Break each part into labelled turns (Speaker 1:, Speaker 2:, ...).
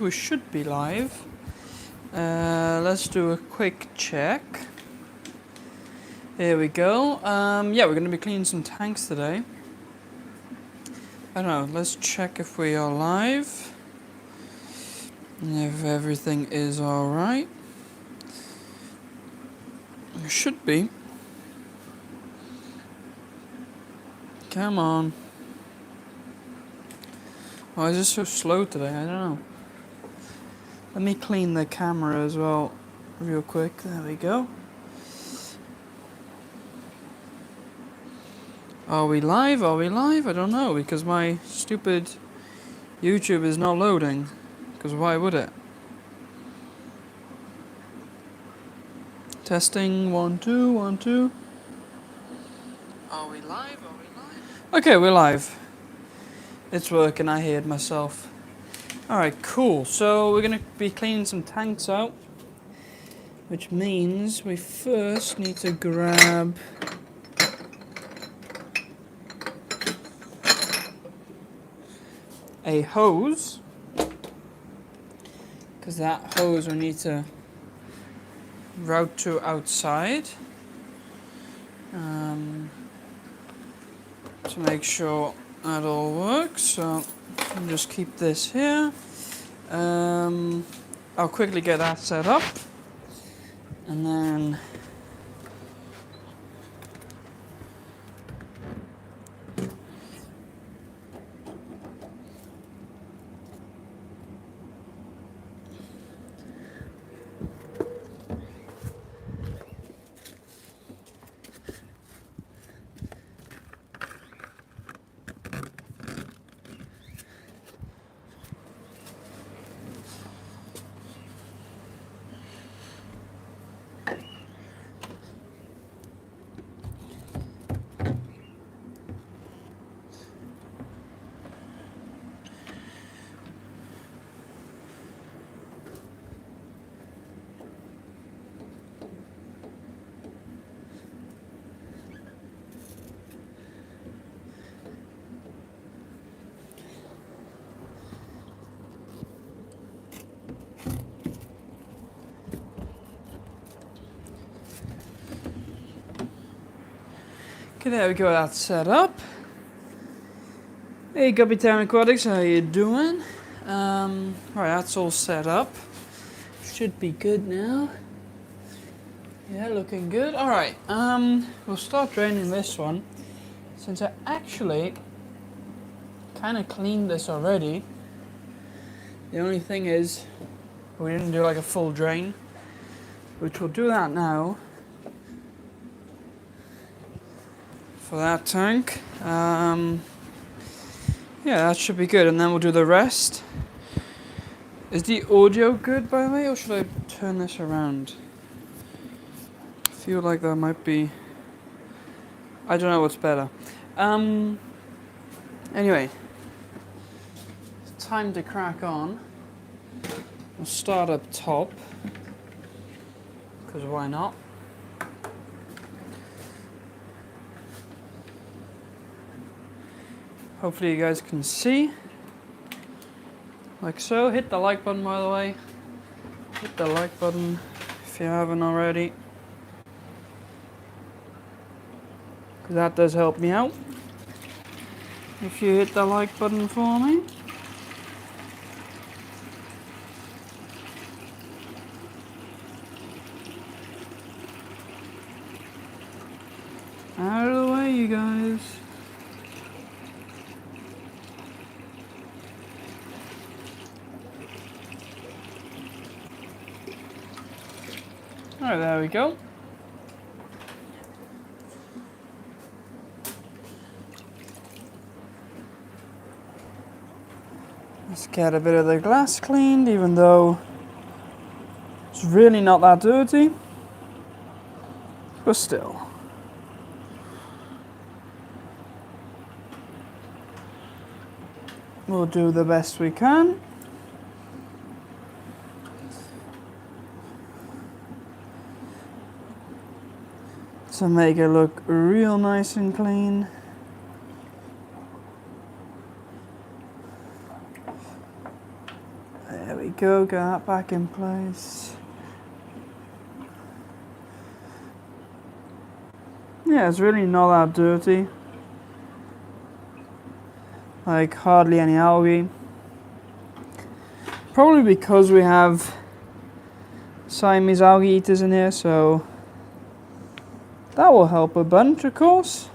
Speaker 1: We should be live. Let's do a quick check. Here we go. Yeah, we're going to be cleaning some tanks today. I don't know, let's check if we are live. If everything is alright. It should be. Come on. Why is this so slow today? I don't know. Let me clean the camera as well real quick. There we go. Are we live? Are we live? I don't know, because my stupid YouTube is not loading. Because why would it? Testing, 1, 2, 1, 2. Are we live? Are we live? Okay, we're live. It's working, I heard myself. Alright, cool. So we're going to be cleaning some tanks out. Which means we first need to grab a hose. Because that hose we need to route to outside. To make sure that all works. So I'll just keep this here. I'll quickly get that set up. And then okay, there we go, that's set up. Hey Guppy Town Aquatics, how you doing? Right, that's all set up. Should be good now. Yeah, looking good. Alright, we'll start draining this one. Since I actually kind of cleaned this already. The only thing is, we didn't do like a full drain. Which we'll do that now. For that tank. Yeah, that should be good, and then we'll do the rest. Is the audio good, by the way, or should I turn this around? I feel like that might be... I don't know what's better. Anyway. It's time to crack on. We'll start up top. Because why not? Hopefully you guys can see. Like so. Hit the like button, by the way. Hit the like button if you haven't already. Because that does help me out. If you hit the like button for me. Out of the way, you guys. Alright, there we go. Let's get a bit of the glass cleaned, even though it's really not that dirty. But still. We'll do the best we can. To make it look real nice and clean. go, get that back in place. Yeah, it's really not that dirty. Like hardly any algae. Probably because we have Siamese algae eaters in here, so that will help a bunch, of course.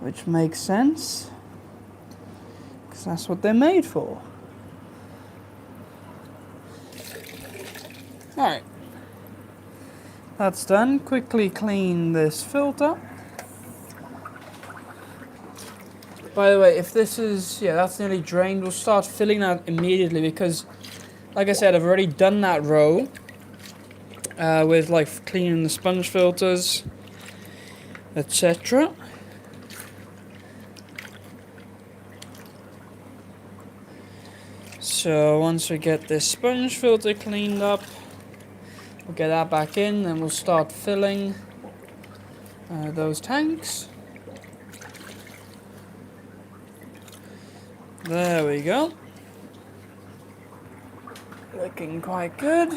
Speaker 1: Which makes sense, because that's what they're made for. Alright, that's done. Quickly clean this filter. By the way, if this is, yeah, that's nearly drained, we'll start filling that immediately because, like I said, I've already done that row with like cleaning the sponge filters, etc. So once we get this sponge filter cleaned up, we'll get that back in, then we'll start filling those tanks. There we go. Looking quite good.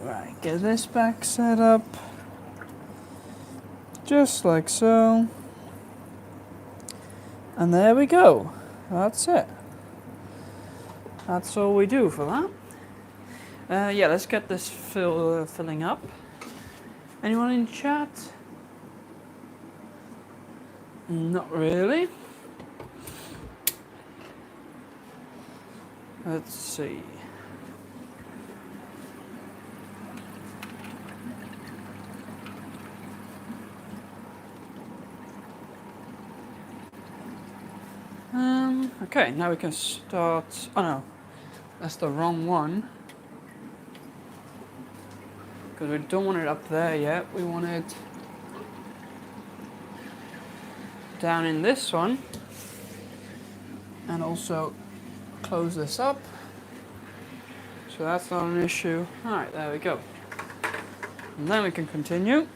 Speaker 1: Right, get this back set up. Just like so. And there we go. That's it. That's all we do for that. Yeah, let's get this filling up. Anyone in chat? Not really. Let's see. Okay, now we can start. Oh no, that's the wrong one. Because we don't want it up there yet. We want it down in this one. And also close this up. So that's not an issue. Alright, there we go. And then we can continue.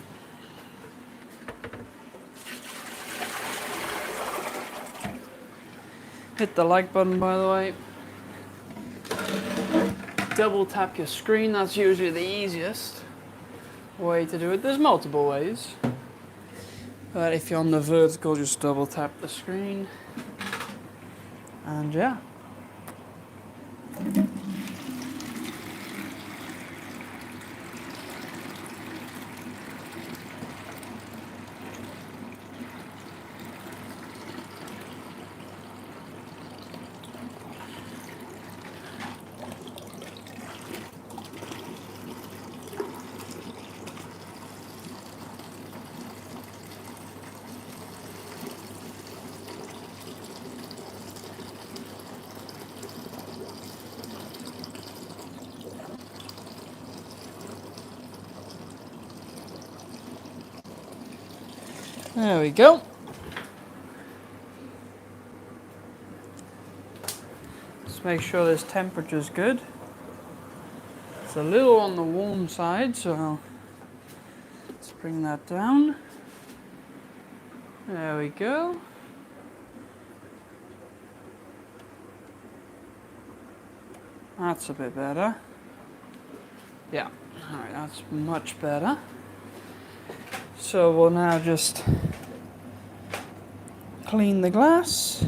Speaker 1: Hit the like button, by the way. Double tap your screen, that's usually the easiest way to do it. There's multiple ways. But if you're on the vertical, just double tap the screen. And yeah. There we go. Let's make sure this temperature's good. It's a little on the warm side, so let's bring that down. There we go. That's a bit better. Yeah, alright, that's much better. So we'll now just clean the glass.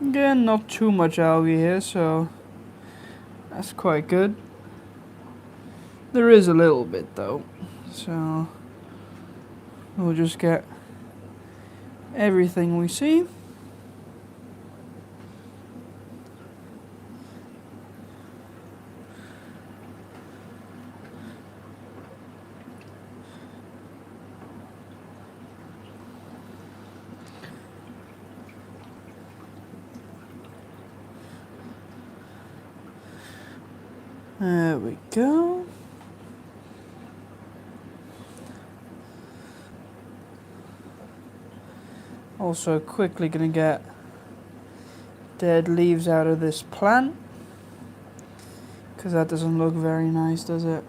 Speaker 1: Again, not too much algae here, so that's quite good. There is a little bit though, so we'll just get everything we see. There we go. Also quickly gonna get dead leaves out of this plant, because that doesn't look very nice, does it?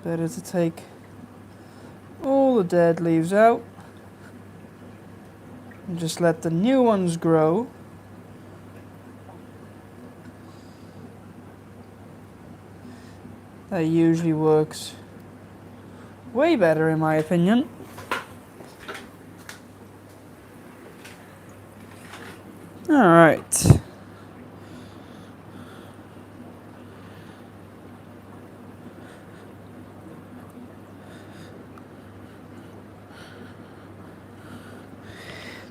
Speaker 1: Better to take all the dead leaves out and just let the new ones grow. That usually works way better in my opinion. Alright.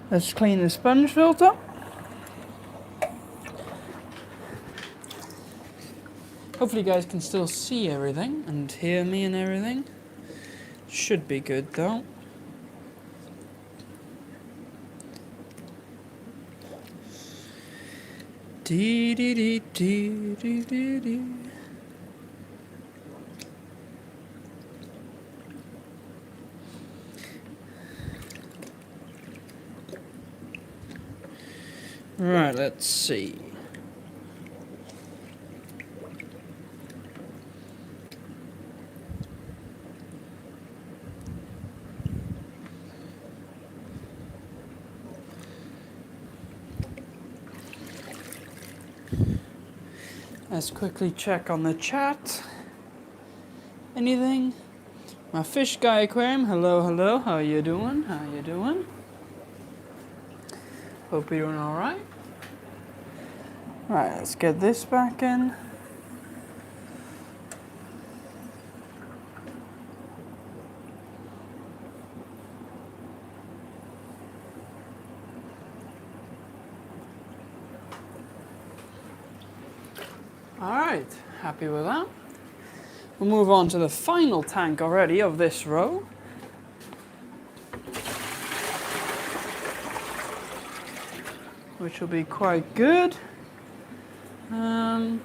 Speaker 1: Let's clean the sponge filter. Hopefully you guys can still see everything and hear me and everything. Should be good though. Dee dee dee dee dee dee dee. Right, let's see. Let's quickly check on the chat. Anything? My fish guy aquarium, hello, hello, how you doing? How you doing? Hope you're doing alright. Right, let's get this back in. Alright, happy with that. We'll move on to the final tank already of this row. Which will be quite good. Alright.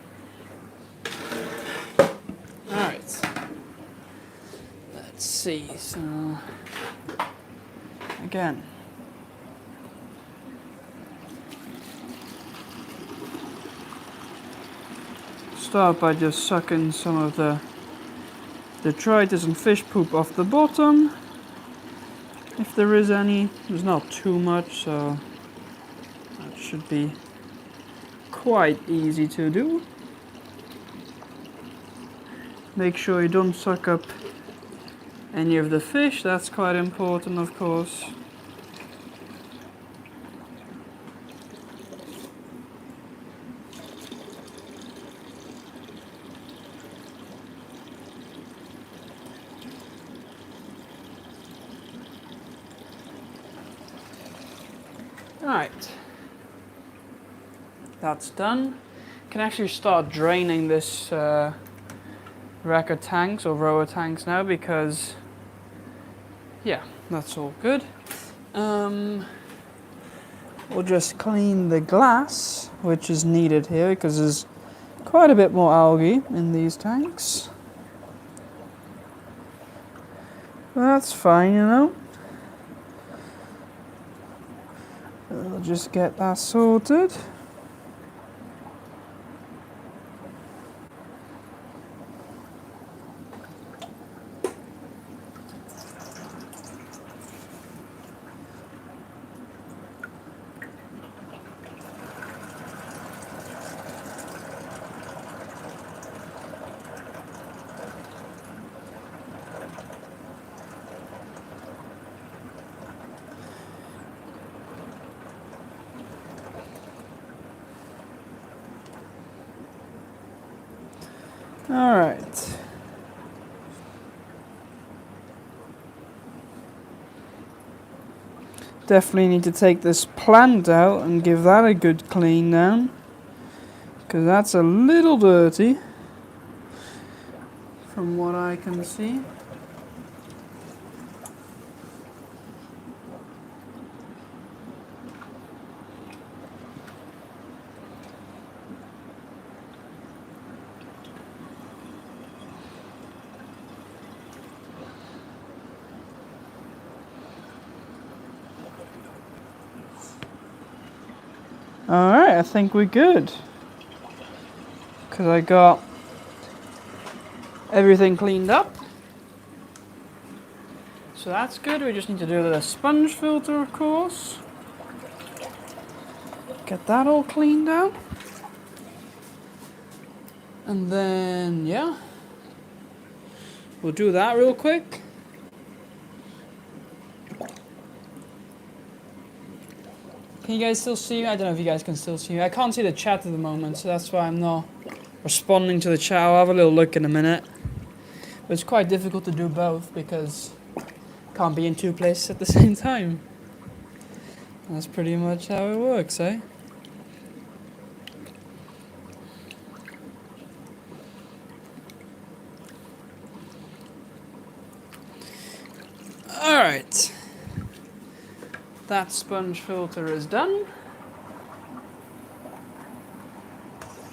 Speaker 1: Let's see, so again. Start by just sucking some of the detritus and fish poop off the bottom. If there is any, there's not too much, so that should be quite easy to do. Make sure you don't suck up any of the fish, that's quite important of course. Alright, that's done. Can actually start draining this rack of tanks or row of tanks now because, yeah, that's all good. We'll just clean the glass, which is needed here because there's quite a bit more algae in these tanks. That's fine, you know. We'll just get that sorted. All right. Definitely need to take this plant out and give that a good clean down, because that's a little dirty from what I can see. Alright, I think we're good. Because I got everything cleaned up. So that's good. We just need to do the sponge filter, of course. Get that all cleaned out. And then, yeah. We'll do that real quick. Can you guys still see me? I don't know if you guys can still see me. I can't see the chat at the moment, so that's why I'm not responding to the chat. I'll have a little look in a minute. But it's quite difficult to do both because I can't be in two places at the same time. That's pretty much how it works, eh? Alright. That sponge filter is done.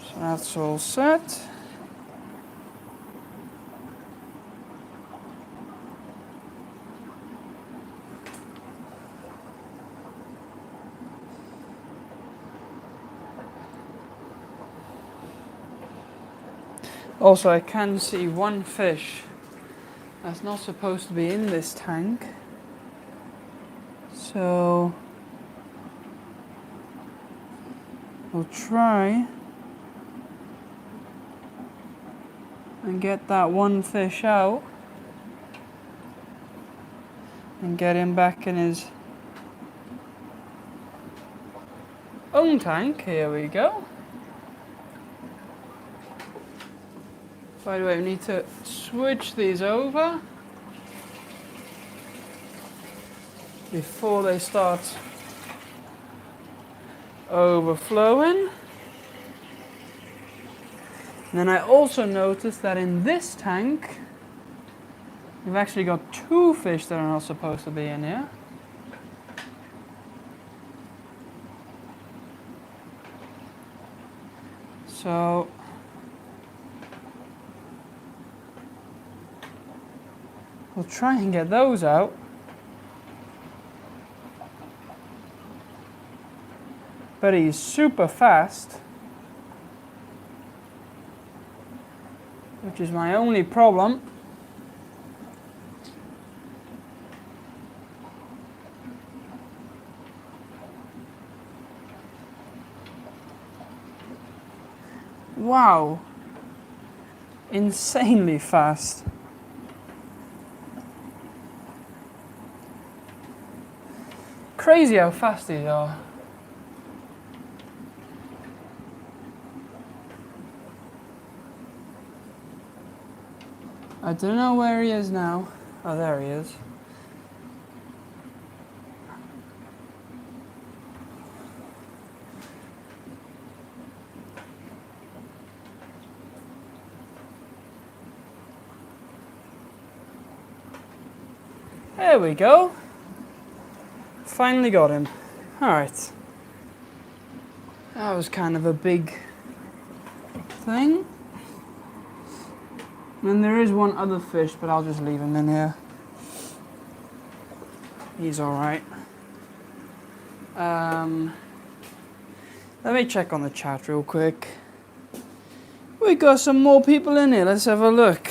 Speaker 1: So that's all set. Also, I can see one fish that's not supposed to be in this tank. So we'll try and get that one fish out and get him back in his own tank. Here we go. By the way, we need to switch these over before they start overflowing. And then I also noticed that in this tank we've actually got two fish that are not supposed to be in here. So we'll try and get those out. But he's super fast, which is my only problem. Wow, insanely fast. Crazy how fast these are. I don't know where he is now. Oh, there he is. There we go. Finally got him. Alright. That was kind of a big thing. And there is one other fish, but I'll just leave him in here. He's alright. Let me check on the chat real quick. We got some more people in here. Let's have a look.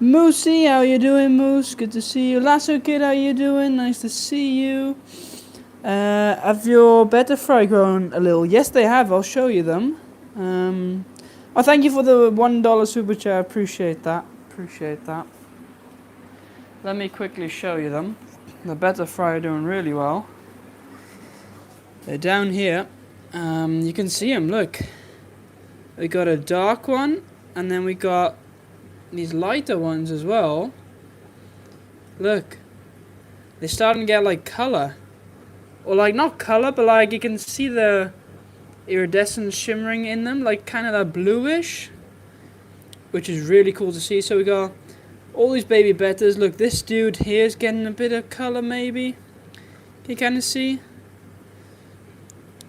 Speaker 1: Moosey, how you doing, Moose? Good to see you. Lasso Kid, how you doing? Nice to see you. Have your butterfly grown a little? Yes, they have. I'll show you them. Oh, thank you for the $1 super chat. Appreciate that. Appreciate that. Let me quickly show you them. The butterfly are doing really well. They're down here. You can see them. Look. We got a dark one, and then we got these lighter ones as well. Look. They're starting to get like color. Or like not color, but like you can see the iridescent shimmering in them, like kind of that bluish, which is really cool to see. So we got all these baby betters. Look, this dude here is getting a bit of color maybe. Can you kind of see?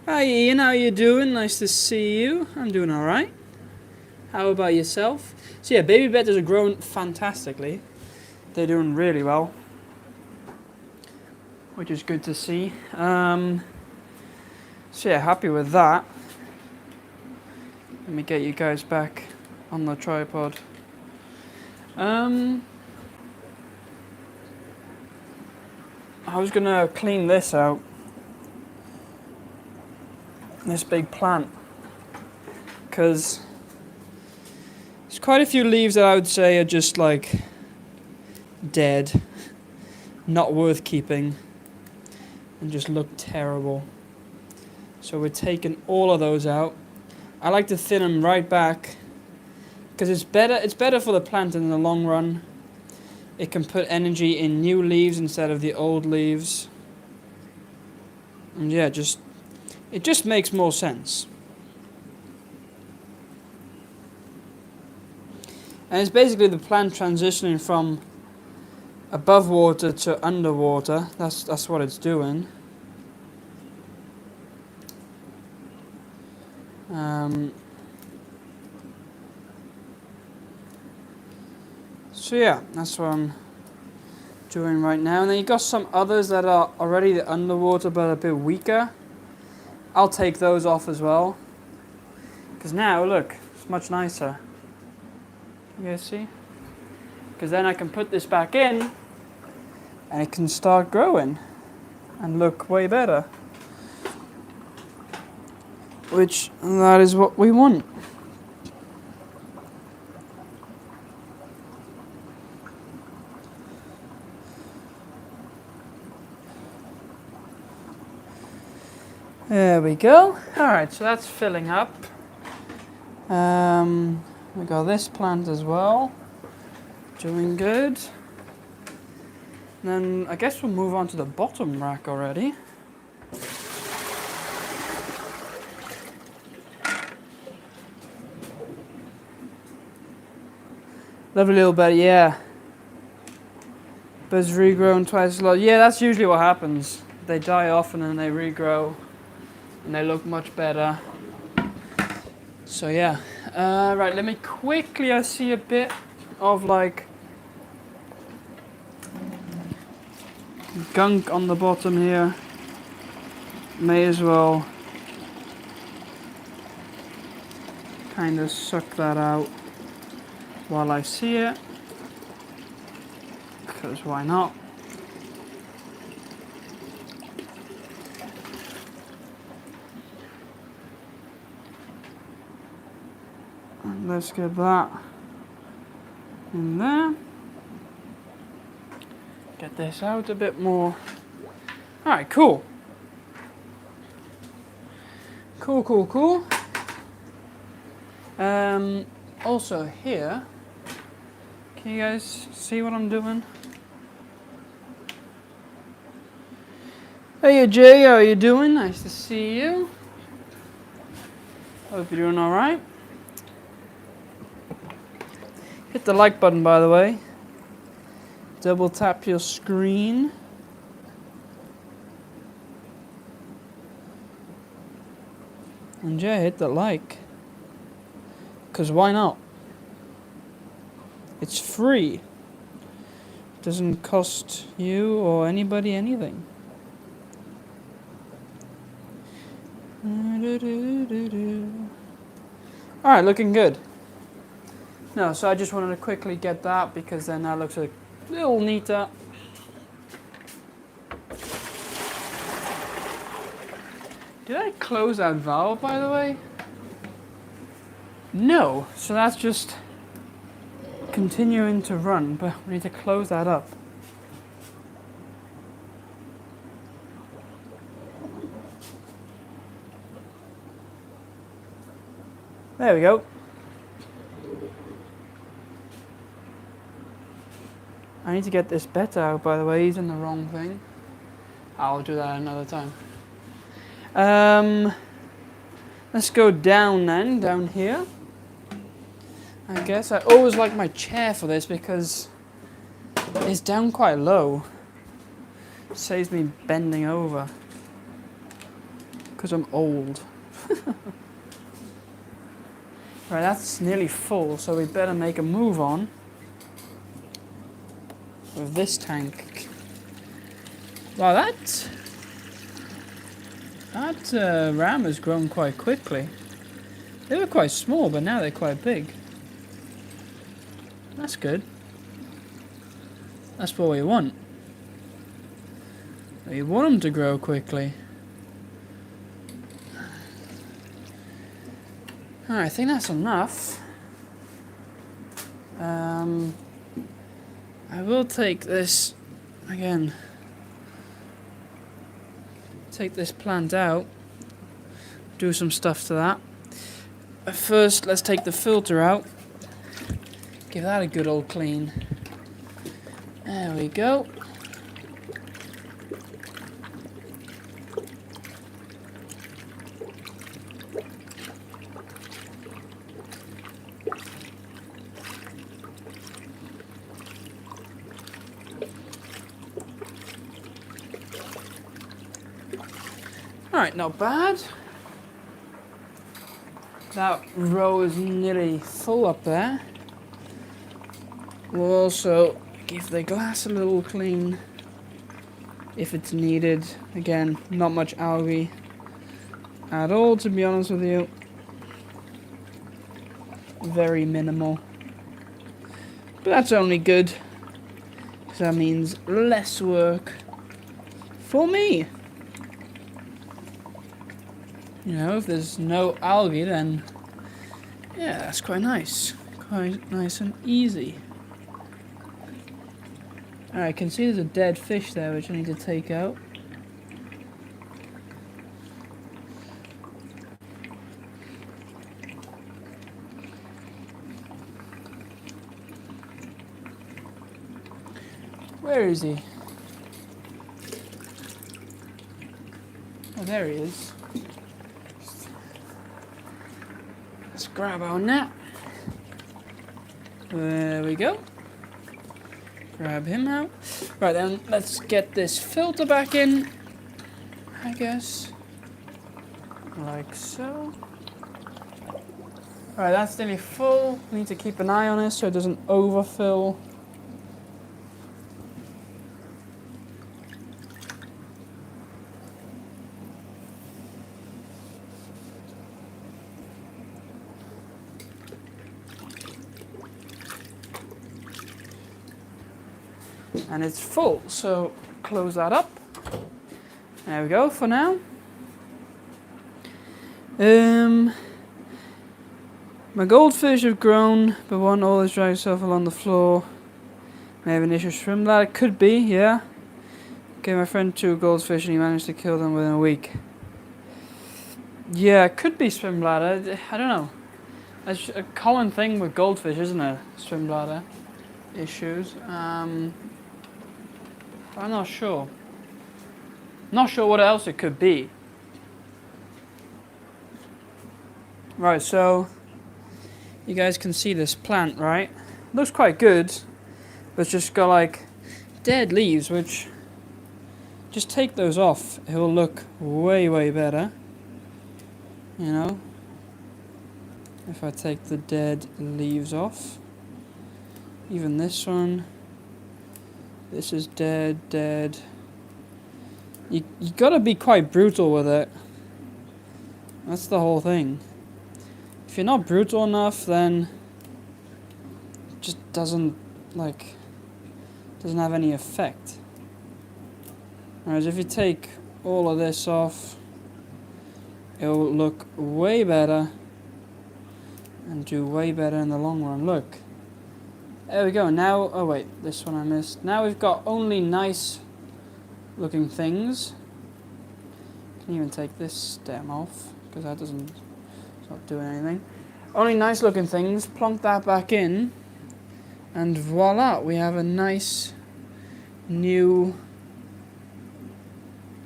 Speaker 1: Hi Ian, how you doing? Nice to see you. I'm doing alright. How about yourself? So yeah, baby betters are growing fantastically. They're doing really well. which is good to see. So yeah, happy with that. Let me get you guys back on the tripod. I was gonna clean this out. This big plant. Because there's quite a few leaves that I would say are just like dead, not worth keeping, and just look terrible. So we're taking all of those out. I like to thin them right back because it's better for the plant in the long run. It can put energy in new leaves instead of the old leaves. And yeah, it just makes more sense. And it's basically the plant transitioning from above water to underwater. That's what it's doing. So yeah, that's what I'm doing right now. And then you got some others that are already underwater but a bit weaker. I'll take those off as well. Because now, look, it's much nicer. You guys see? Because then I can put this back in and it can start growing and look way better. Which, that is what we want. There we go. Alright, so that's filling up. We got this plant as well. Doing good. Then I guess we'll move on to the bottom rack already. Lovely little bit, yeah. Birds regrown twice a lot. Yeah, that's usually what happens. They die off and then they regrow. And they look much better. So yeah. Right, let me quickly, I see a bit of like gunk on the bottom here. May as well kind of suck that out while I see it. Because why not? Let's get that in there. Get this out a bit more. Alright, cool. Cool. Also here, can you guys see what I'm doing? Hey Jay, how are you doing? Nice to see you. Hope you're doing alright. Hit the like button, by the way. Double tap your screen. And yeah, hit the like. Because why not? It's free. Doesn't cost you or anybody anything. Alright, looking good. No, so I just wanted to quickly get that because then that looks a little neater. Did I close that valve, by the way? No, so that's just continuing to run, but we need to close that up. There we go. I need to get this betta out, by the way. He's in the wrong thing. I'll do that another time. Let's go down then, down here. I guess I always like my chair for this because it's down quite low. It saves me bending over. Because I'm old. Right, that's nearly full, so we better make a move on with this tank. Wow, that ram has grown quite quickly. They were quite small, but now they're quite big. That's good. That's what we want. We want them to grow quickly. Alright, I think that's enough. I will take this again. Take this plant out. Do some stuff to that. But first, let's take the filter out. Give that a good old clean. There we go. Alright, not bad. That row is nearly full up there. We'll also give the glass a little clean if it's needed. Again, not much algae at all, to be honest with you. Very minimal. But that's only good, because that means less work for me. You know, if there's no algae, then yeah, that's quite nice. Quite nice and easy. Alright, I can see there's a dead fish there which I need to take out. Where is he? Oh, there he is. Let's grab our net. There we go. Grab him out. Right then, let's get this filter back in, I guess. Like so. Alright, that's nearly full. Need to keep an eye on it so it doesn't overfill. And it's full, so close that up. There we go for now. My goldfish have grown, but one always drags itself along the floor. May have an issue with swim bladder. Could be, yeah. Gave my friend 2 goldfish and he managed to kill them within a week. Yeah, it could be swim bladder. I don't know. It's a common thing with goldfish, isn't it? Swim bladder issues. I'm not sure. Not sure what else it could be. Right, so you guys can see this plant, right? Looks quite good, but it's just got like dead leaves, which just take those off. It will look way, way better. You know? If I take the dead leaves off. Even this one. This is dead. You gotta be quite brutal with it. That's the whole thing. If you're not brutal enough, then it just doesn't have any effect. Whereas if you take all of this off, it will look way better and do way better in the long run. Look. There we go. Now, oh wait, this one I missed. Now we've got only nice looking things. Can even take this stem off because that doesn't, it's not doing anything. Only nice looking things. Plonk that back in, and voila, we have a nice new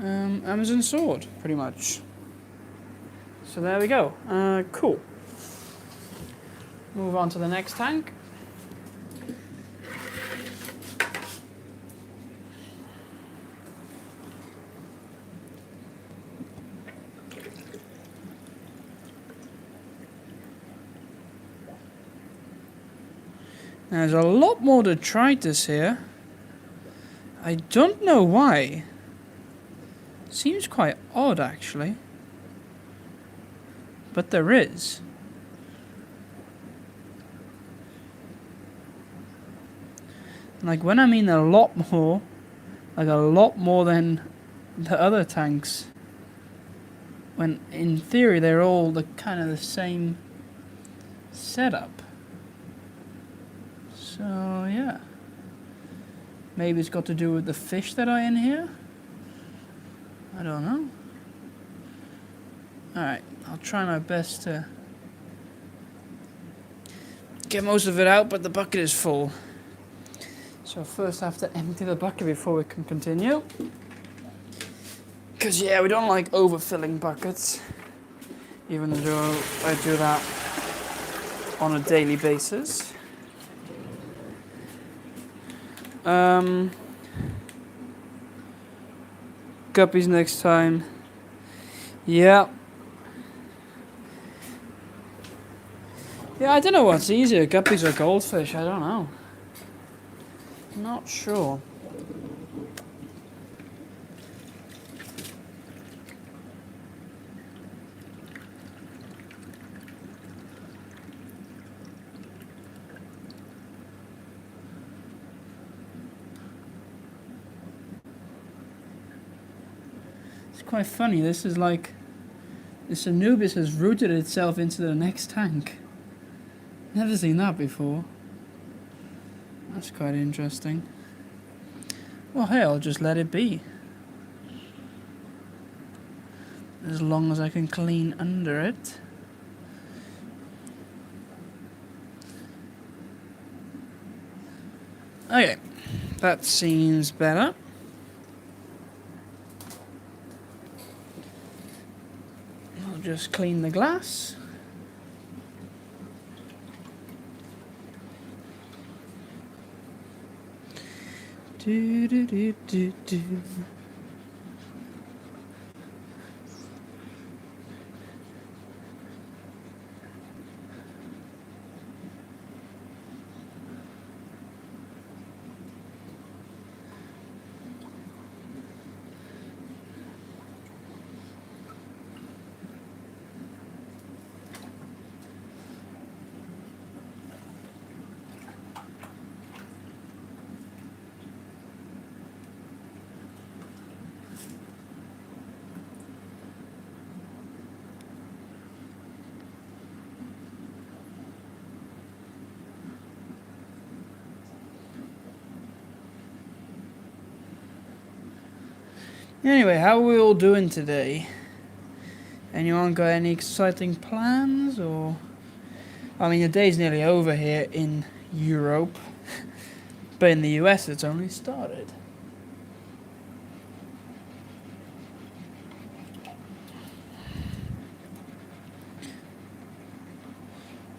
Speaker 1: Amazon sword, pretty much. So there we go. Cool. Move on to the next tank. Now, there's a lot more detritus here. I don't know why. Seems quite odd actually. But there is. Like when I mean a lot more, like a lot more than the other tanks. When in theory they're all the kind of the same setup. So yeah. Maybe it's got to do with the fish that are in here? I don't know. Alright, I'll try my best to get most of it out, but the bucket is full. So first I have to empty the bucket before we can continue. Because yeah, we don't like overfilling buckets. Even though I do that on a daily basis. Guppies next time. Yeah. Yeah, I don't know what's easier, guppies or goldfish, I don't know. Not sure. It's quite funny, this is like... This Anubis has rooted itself into the next tank. Never seen that before. That's quite interesting. Well, hey, I'll just let it be. As long as I can clean under it. Okay, that seems better. I'll just clean the glass. Do do do do do. Anyway, how are we all doing today? Anyone got any exciting plans or... I mean, the day's nearly over here in Europe, but in the US it's only started.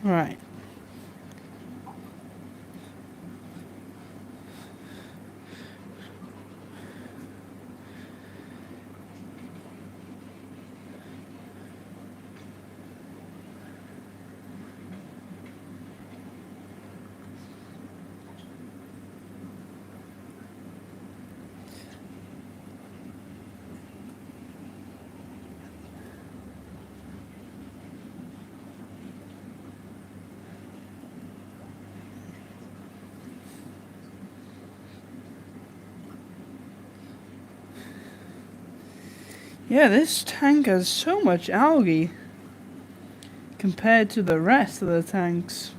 Speaker 1: Right. Yeah, this tank has so much algae compared to the rest of the tanks,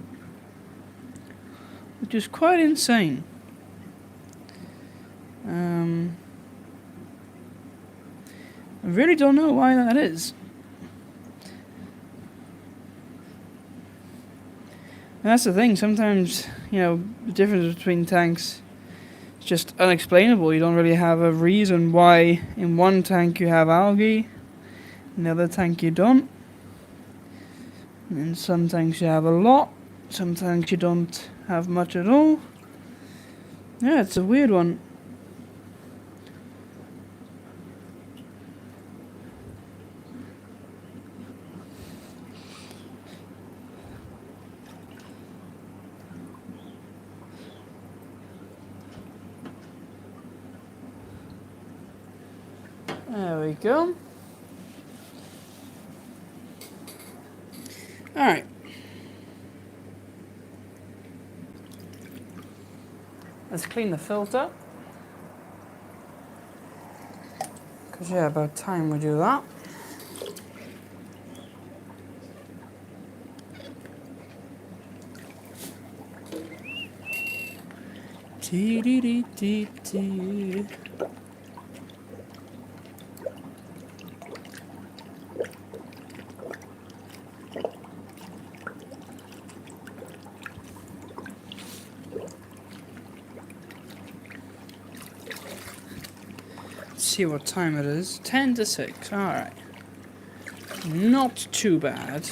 Speaker 1: which is quite insane. I really don't know why that is. And that's the thing, sometimes, you know, the difference between tanks is just unexplainable. You don't really have a reason why in one tank you have algae, in the other tank you don't. And in some tanks you have a lot, some tanks you don't have much at all. Yeah, it's a weird one. There we go. Alright. Let's clean the filter. Because, yeah, about time we do that. Dee dee dee dee dee. See what time it is. 10 to 6. Alright. Not too bad.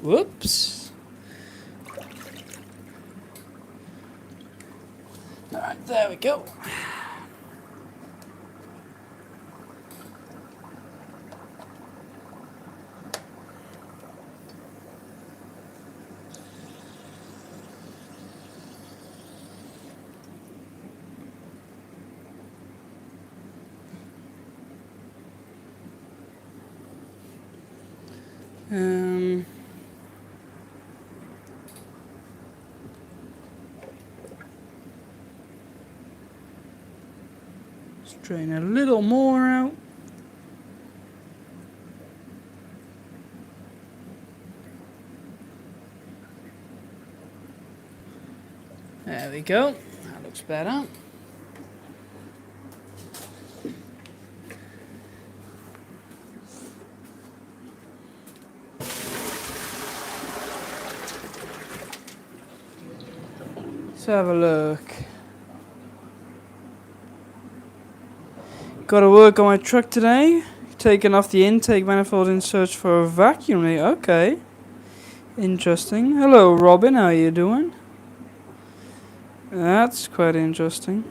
Speaker 1: Whoops. Alright, there we go. Let's drain a little more out. There we go. That looks better. Let's have a look. Got to work on my truck today. Taking off the intake manifold in search for a vacuum leak. Okay. Interesting. Hello, Robin. How are you doing? That's quite interesting.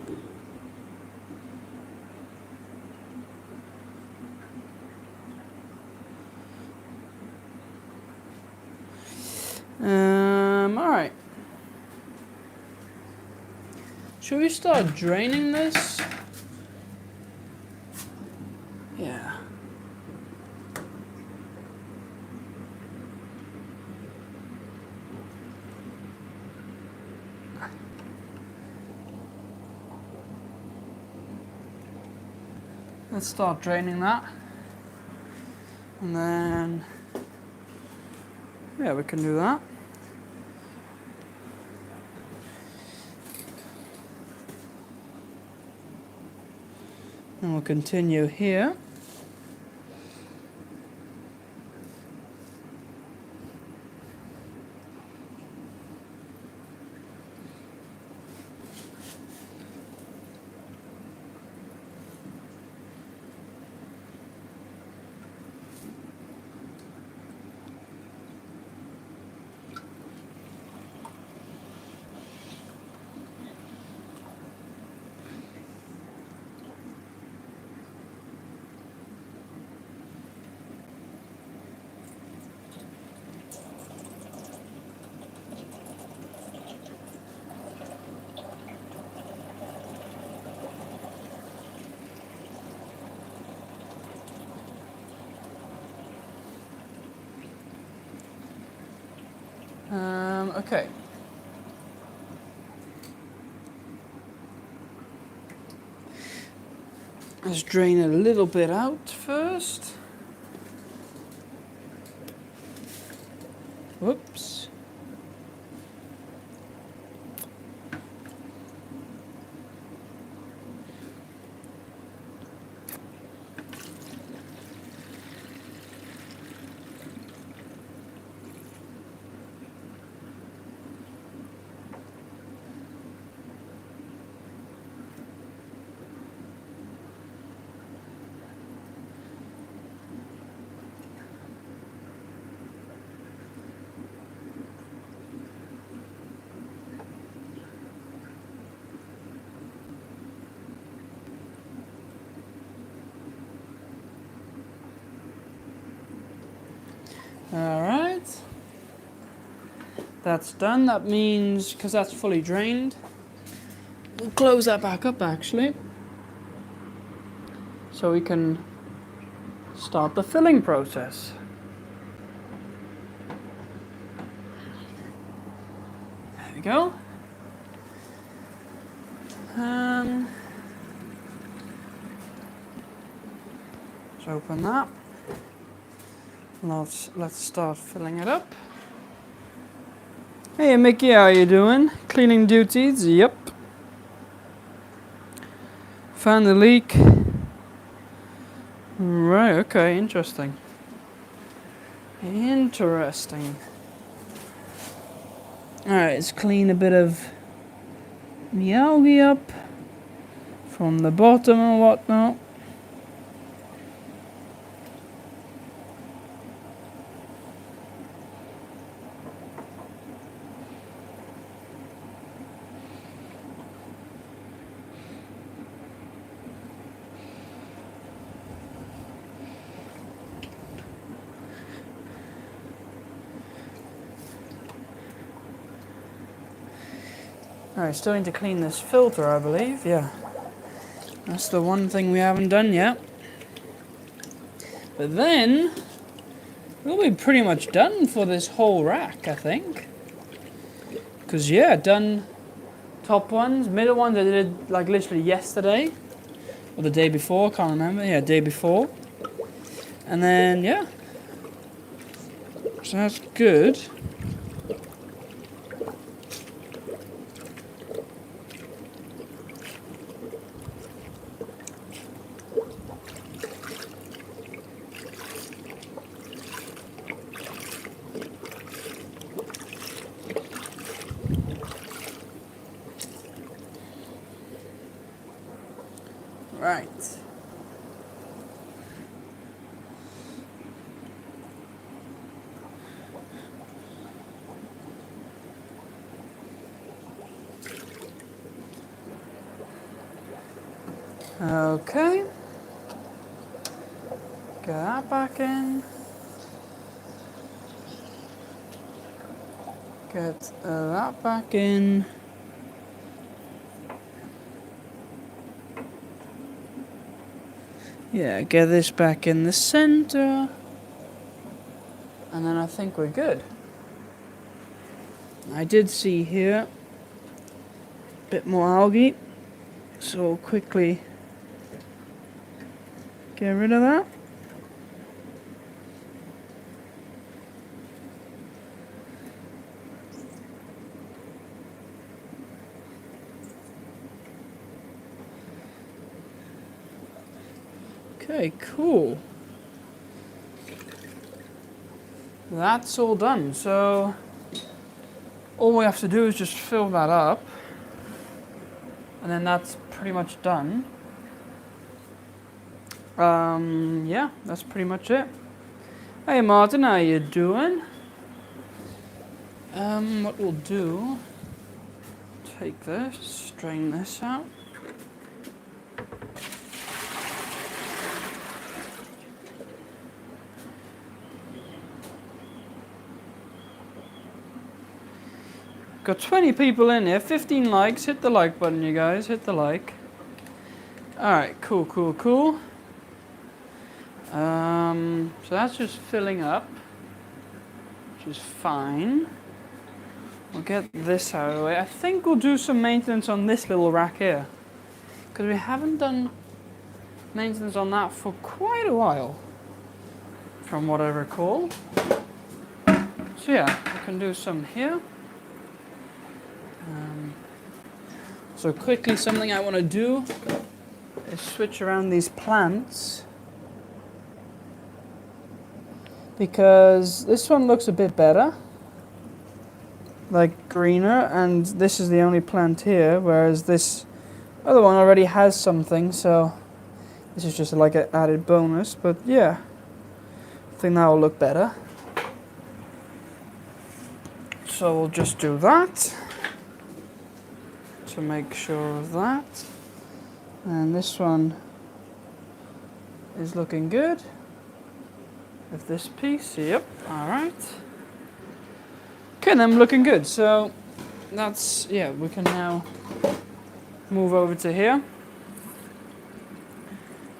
Speaker 1: Alright. Should we start draining this? Yeah. Let's start draining that. And then, yeah, we can do that. And we'll continue here. Okay. Let's drain a little bit out first. Whoops. Alright. That's done. That means, because that's fully drained, we'll close that back up actually. So we can start the filling process. There we go. Let's open that. Let's start filling it up. Hey Mickey, how you doing? Cleaning duties? Yep. Found the leak. Right, okay, interesting. Interesting. Alright, let's clean a bit of the algae up from the bottom and whatnot. Alright, still need to clean this filter, I believe, yeah. That's the one thing we haven't done yet. But then, we'll be pretty much done for this whole rack, I think. Because, yeah, done top ones, middle ones I did like literally yesterday. Or the day before, can't remember, yeah, day before. And then, yeah. So that's good. Right. Okay. Get that back in. Get that back in. Yeah, get this back in the center. And then I think we're good. I did see here a bit more algae, so we'll quickly get rid of that. Okay, cool. That's all done. So all we have to do is just fill that up. And then that's pretty much done. Yeah, that's pretty much it. Hey Martin, how you doing? What we'll do, take this, strain this out. Got 20 people in here, 15 likes. Hit the like button, you guys. Hit the like. Alright, cool. So that's just filling up, which is fine. We'll get this out of the way. I think we'll do some maintenance on this little rack here, because we haven't done maintenance on that for quite a while, from what I recall. So yeah, we can do some here. So quickly, something I want to do is switch around these plants, because this one looks a bit better, like greener, and this is the only plant here, whereas this other one already has something, so this is just like an added bonus. But yeah, I think that will look better. So we'll just do that to make sure of that. And this one is looking good. With this piece, yep, alright. Okay, then I'm looking good. So that's, yeah, we can now move over to here.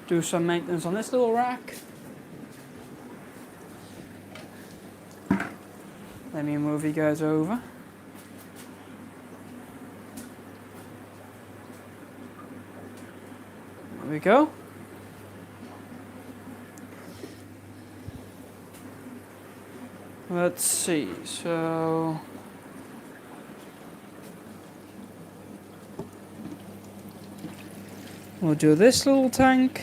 Speaker 1: Do some maintenance on this little rack. Let me move you guys over. There we go. Let's see, so we'll do this little tank.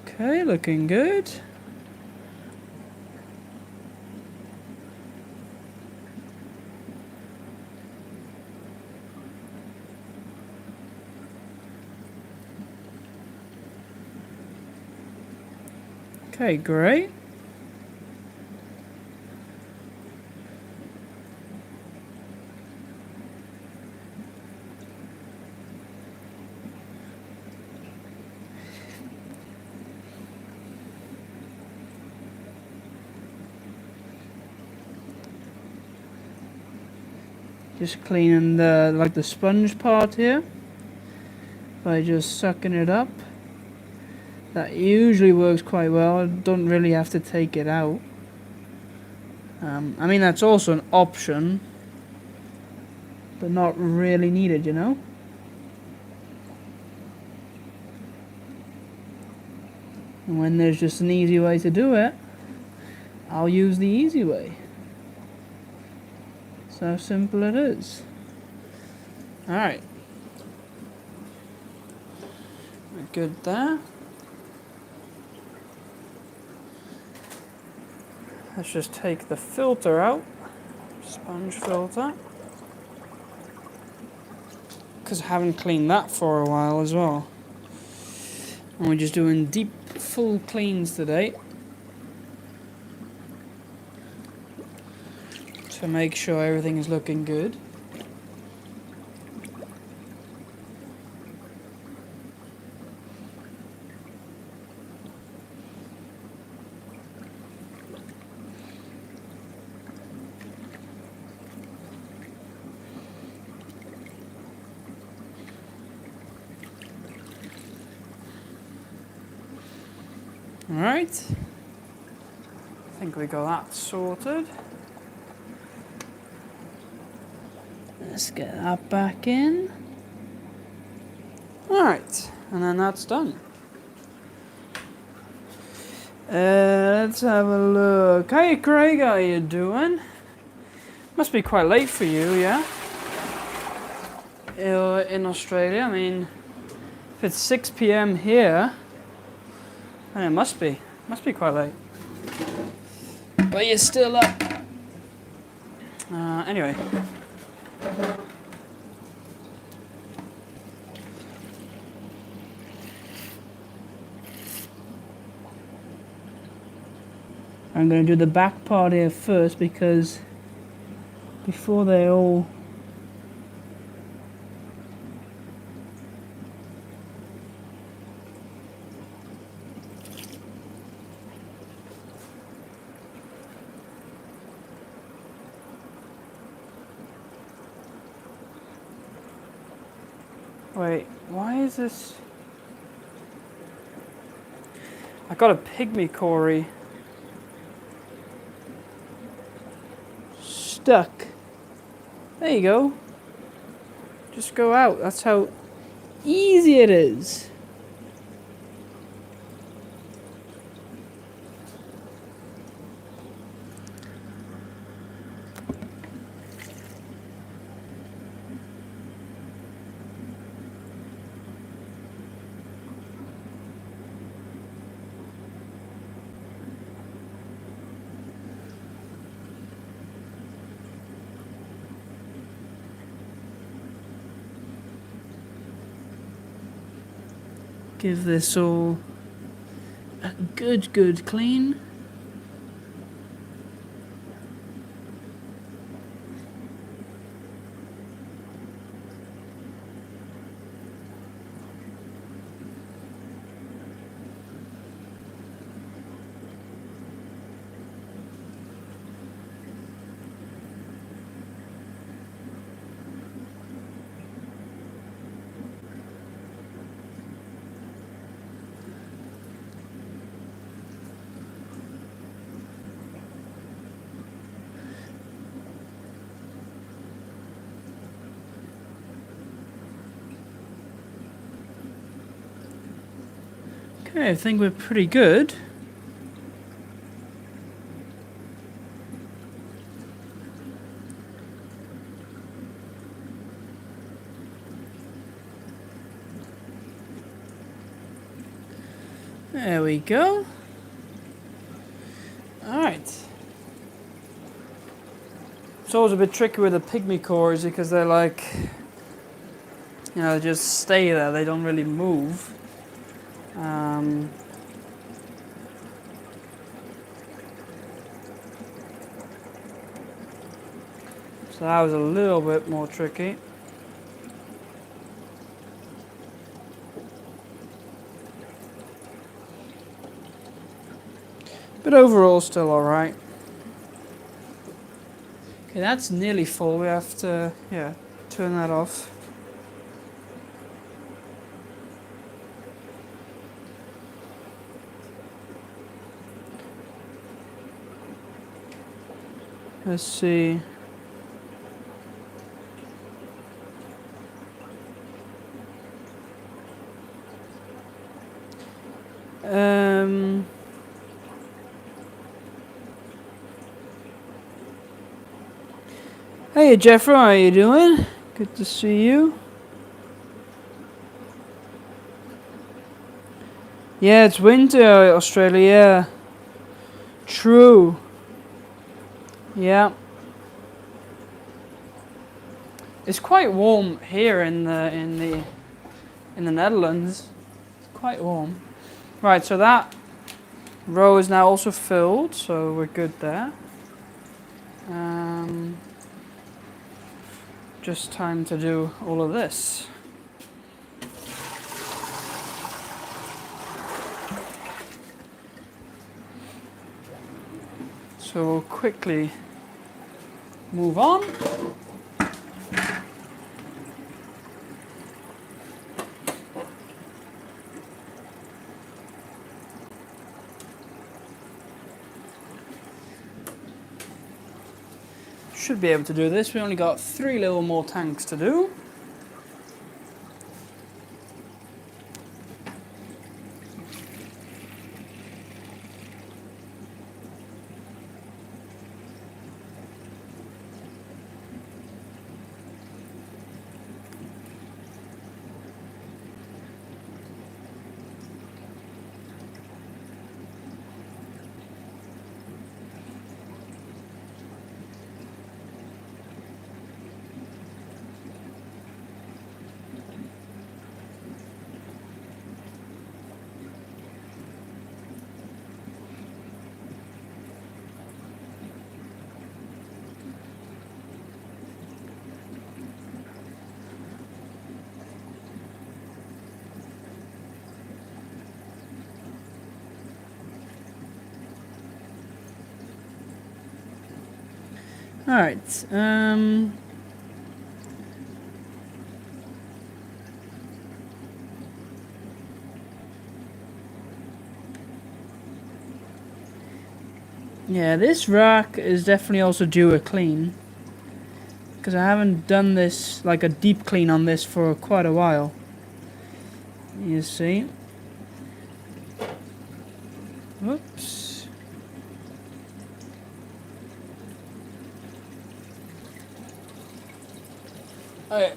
Speaker 1: Okay, looking good. Okay, great. Just cleaning the sponge part here by just sucking it up. That usually works quite well. I don't really have to take it out. I mean, that's also an option, but not really needed, you know? And when there's just an easy way to do it, I'll use the easy way. So how simple it is. Alright. We're good there. Let's just take the filter out, sponge filter, because I haven't cleaned that for a while as well. And we're just doing deep, full cleans today to make sure everything is looking good. Alright, I think we got that sorted. Let's get that back in. Alright, and then that's done. Let's have a look. Hey Craig, how you doing? Must be quite late for you, yeah? In Australia, I mean, if it's 6 PM here, it must be quite late. But you're still up. Anyway. I'm going to do the back part here first because before they all... Wait, why is this... I got a pygmy cory stuck. There you go. Just go out. That's how easy it is. Give this all a good clean. Okay, I think we're pretty good. There we go. Alright. It's always a bit tricky with the pygmy cores because they're like, you know, they just stay there, they don't really move. So that was a little bit more tricky. But overall, still alright. Okay, that's nearly full. We have to, yeah, turn that off. Let's see. Hey Jeffrey, how are you doing? Good to see you. Yeah, it's winter, Australia. True. Yeah. It's quite warm here in the Netherlands. It's quite warm. Right, so that row is now also filled, so we're good there. Just time to do all of this. So we'll quickly move on. Should be able to do this. We only got 3 little more tanks to do. Alright, yeah, this rack is definitely also due a clean. Because I haven't done this, like a deep clean on this for quite a while. You see? Whoops. Okay.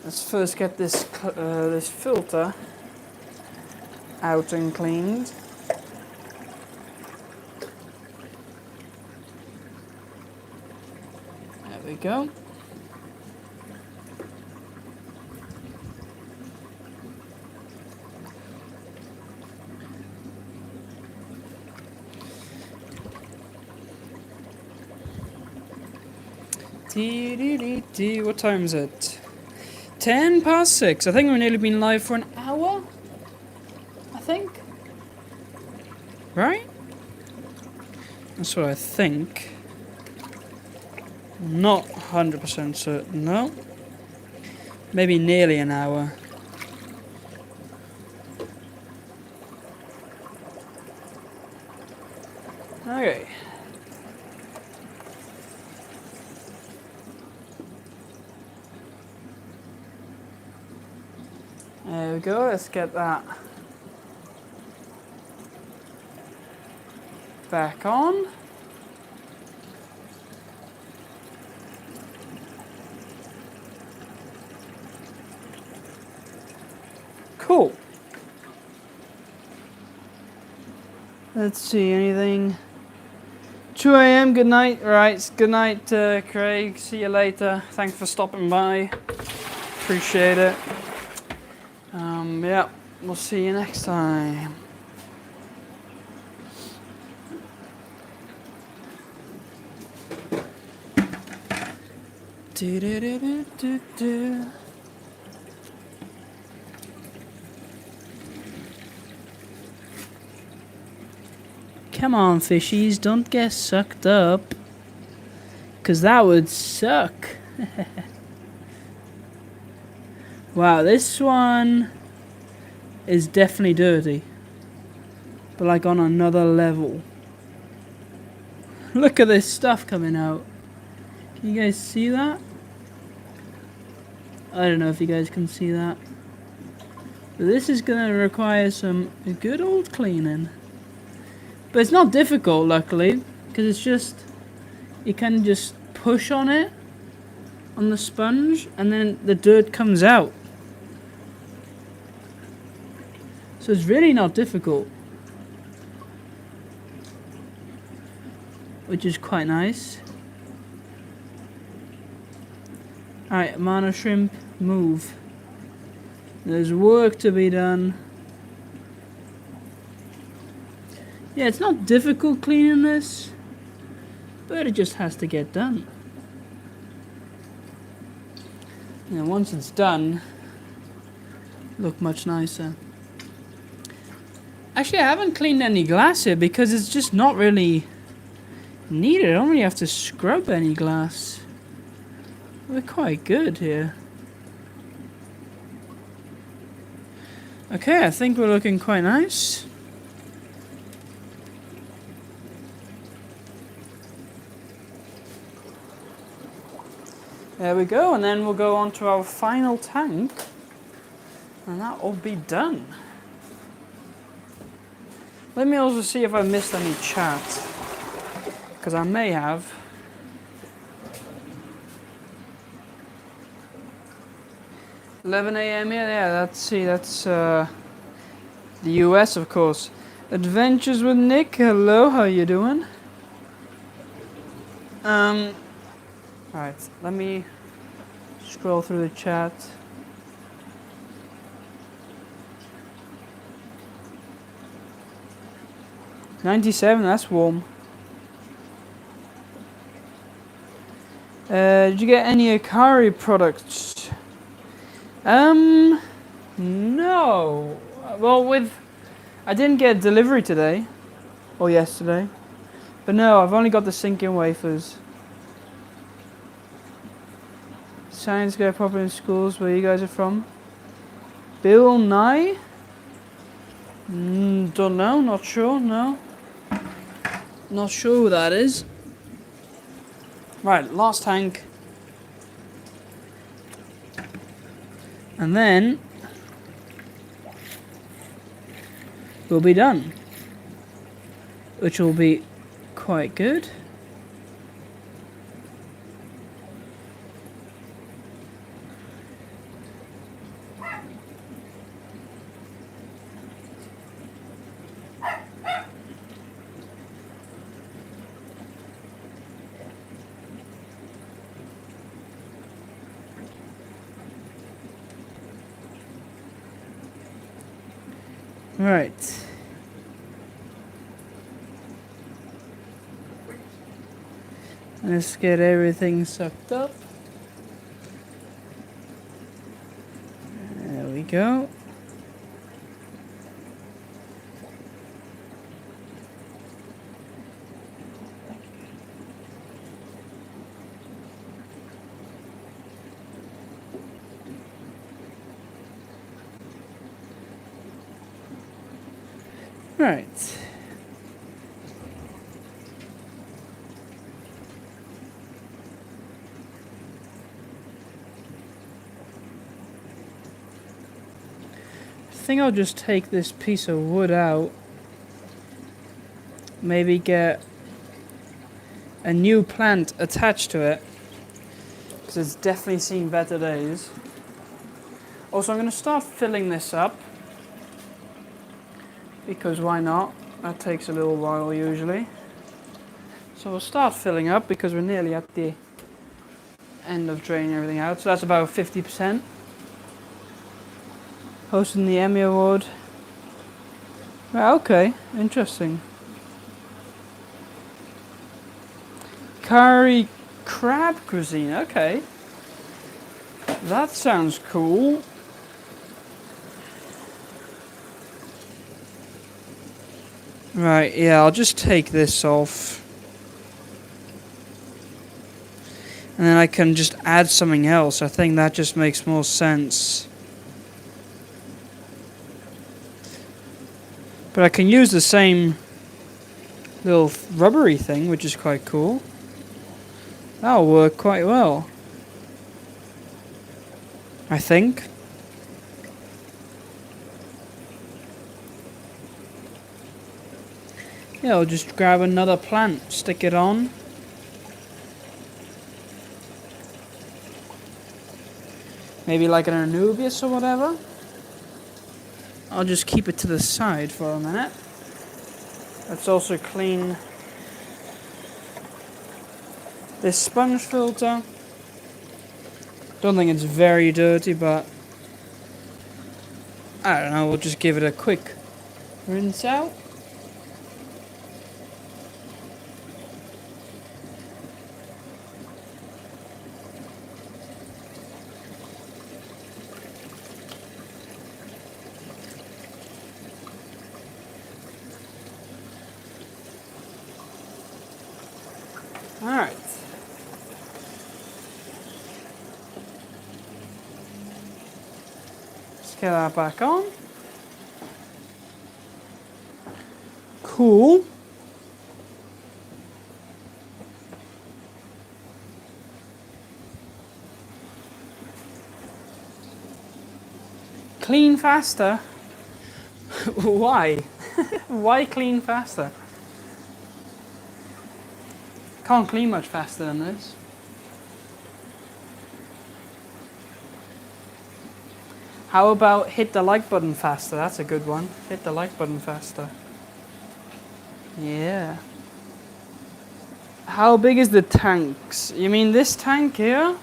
Speaker 1: Let's first get this this filter out and cleaned. There we go. What time is it? 10 past 6. I think we've nearly been live for an hour. I think. Right? That's what I think. Not 100% certain, no. Maybe nearly an hour. Okay. There we go, let's get that back on. Cool. Let's see, anything? 2 a.m, good night. Right, good night, Craig. See you later. Thanks for stopping by. Appreciate it. Yeah, we'll see you next time. Do, do, do, do, do, do. Come on, fishies, don't get sucked up. 'Cause that would suck. Wow, this one is definitely dirty. But like on another level. Look at this stuff coming out. Can you guys see that? I don't know if you guys can see that. But this is going to require some good old cleaning. But it's not difficult, luckily, because it's just, you can just push on it, on the sponge, and then the dirt comes out. So it's really not difficult. Which is quite nice. Alright, Mana Shrimp, move. There's work to be done. Yeah, it's not difficult cleaning this, but it just has to get done. And once it's done, look much nicer. Actually, I haven't cleaned any glass here because it's just not really needed. I don't really have to scrub any glass. We're quite good here. Okay, I think we're looking quite nice. There we go, and then we'll go on to our final tank, and that will be done. Let me also see if I missed any chat, because I may have. $11 a.m. Yeah, that's the US, of course. Adventures with Nick. Hello, how you doing? Alright, let me scroll through the chat. $97, that's warm. Did you get any Aquarium products? No. Well, I didn't get delivery today or yesterday, but no, I've only got the sinking wafers. Science guy proper in schools where you guys are from. Bill Nye? Don't know, not sure, no. Not sure who that is. Right, last tank. And then we'll be done. Which will be quite good. Right. Let's get everything sucked up. There we go. Right. think I'll just take this piece of wood out. Maybe get a new plant attached to it, because it's definitely seen better days. Also, I'm going to start filling this up, because why not? That takes a little while usually. So we'll start filling up because we're nearly at the end of draining everything out. So that's about 50%. Hosting the Emmy Award. Right, okay, interesting. Curry crab cuisine, okay. That sounds cool. Right, yeah, I'll just take this off. And then I can just add something else. I think that just makes more sense. But I can use the same little rubbery thing, which is quite cool. That'll work quite well, I think. Yeah, I'll just grab another plant, stick it on. Maybe like an Anubias or whatever. I'll just keep it to the side for a minute. Let's also clean this sponge filter. Don't think it's very dirty, but I don't know, we'll just give it a quick rinse out. Alright. Let's get that back on. Cool. Clean faster? Why? Why clean faster? Can't clean much faster than this. How about hit the like button faster? That's a good one. Hit the like button faster. Yeah. How big is the tanks? You mean this tank here?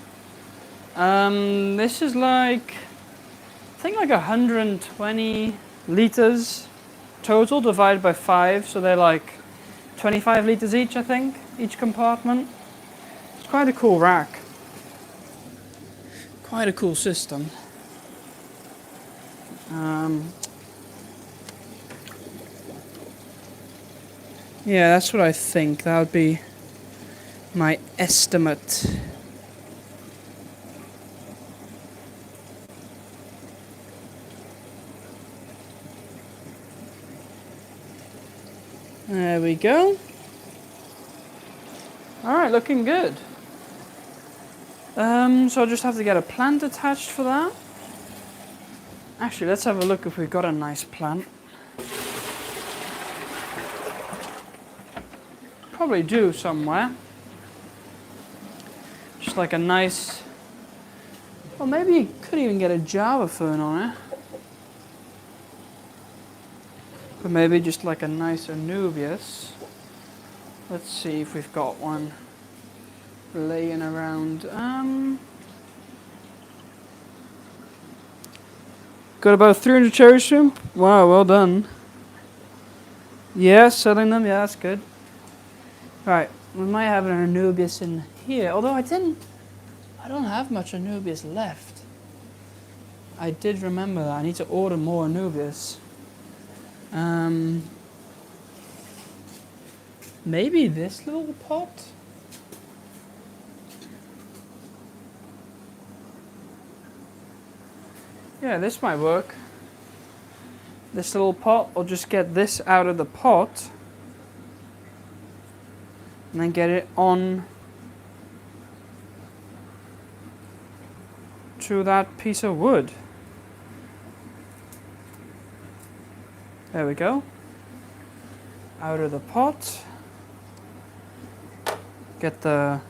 Speaker 1: This is like, I think like 120 liters total divided by 5, so they're like 25 liters each, I think, each compartment. It's quite a cool rack. Quite a cool system. Yeah, that's what I think. That would be my estimate. There we go. Alright, looking good. So I'll just have to get a plant attached for that. Actually, let's have a look if we've got a nice plant. Probably do somewhere. Just like a nice... Well, maybe you could even get a Java fern on it. But maybe just like a nice Anubias. Let's see if we've got one laying around. Got about 300 cherry shrimp. Wow, well done. Yeah, selling them. Yeah, that's good. Right, we might have an Anubias in here. Although I don't have much Anubias left. I did remember that. I need to order more Anubias. Maybe this little pot? Yeah, this might work. This little pot, I'll just get this out of the pot and then get it on to that piece of wood. There we go. Out of the pot. Get the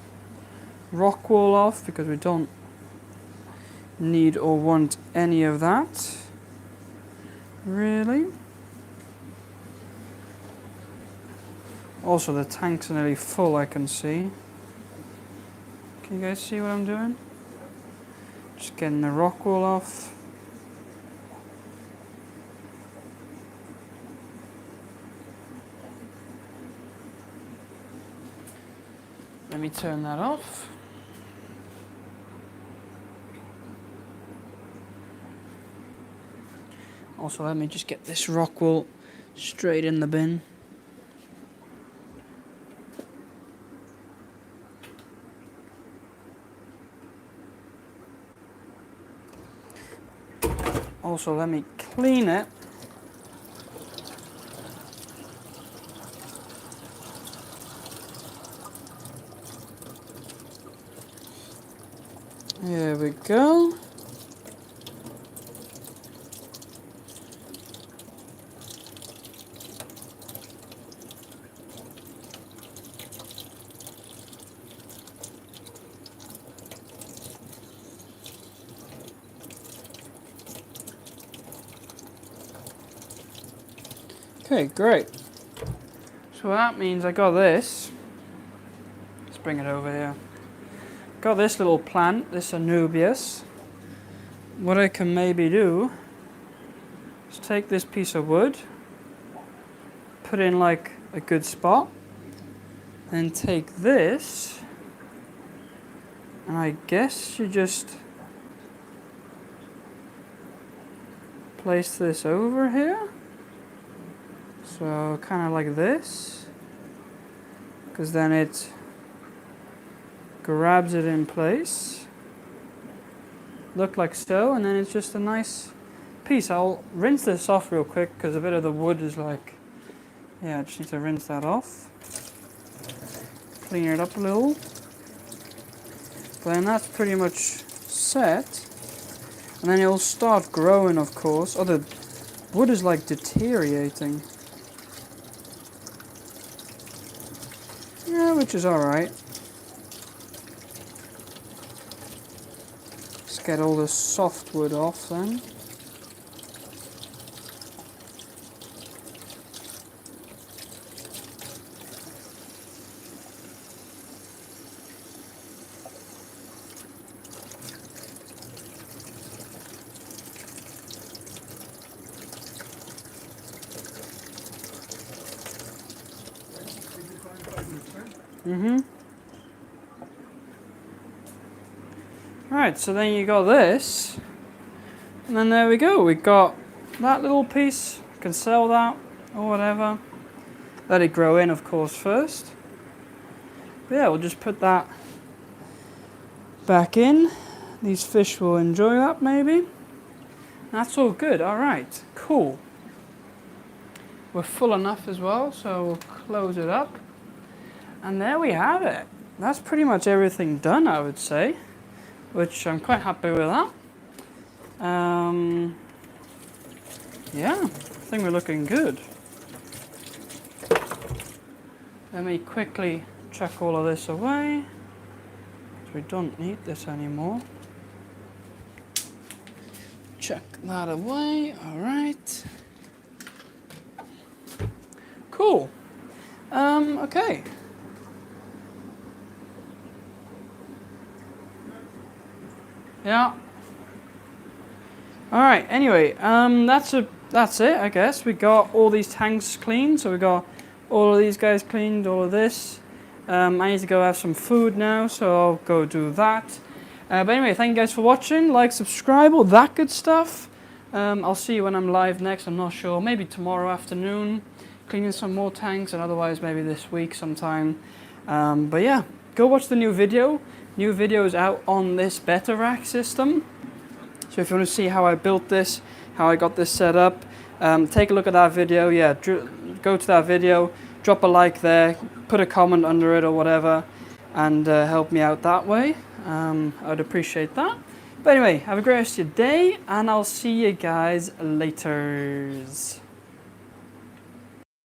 Speaker 1: rock wool off because we don't need or want any of that. Really. Also, the tanks are nearly full, I can see. Can you guys see what I'm doing? Just getting the rock wool off. Let me turn that off. Also, let me just get this rock wool straight in the bin. Also, let me clean it. There we go. Okay, great. So that means I got this. Let's bring it over here. Got this little plant, this Anubias. What I can maybe do is take this piece of wood, put in like a good spot, then take this, and I guess you just place this over here. So kind of like this, because then it grabs it in place. Look like so, and then it's just a nice piece. I'll rinse this off real quick because a bit of the wood is like, yeah, I just need to rinse that off. Clean it up a little. But then that's pretty much set. And then it'll start growing, of course. Oh, the wood is like deteriorating. Yeah, which is alright. Just get all the softwood off then. Right, so then you got this, and then there we go. We got that little piece. Can sell that or whatever. Let it grow in, of course, first. But yeah, we'll just put that back in. These fish will enjoy that, maybe. That's all good. All right, cool. We're full enough as well, so we'll close it up. And there we have it. That's pretty much everything done, I would say, which I'm quite happy with that. Yeah, I think we're looking good. Let me quickly chuck all of this away, because we don't need this anymore. Chuck that away, all right. Cool. Okay. Yeah. All right. Anyway, that's it. I guess we got all these tanks cleaned. So we got all of these guys cleaned. All of this. I need to go have some food now, so I'll go do that. But anyway, thank you guys for watching. Like, subscribe, all that good stuff. I'll see you when I'm live next. I'm not sure. Maybe tomorrow afternoon, cleaning some more tanks, and otherwise maybe this week sometime. But yeah, go watch the new video. New video is out on this beta rack system. So if you want to see how I built this, how I got this set up, take a look at that video. Yeah, go to that video, drop a like there, put a comment under it or whatever, and help me out that way. I'd appreciate that. But anyway, have a great rest of your day, and I'll see you guys later.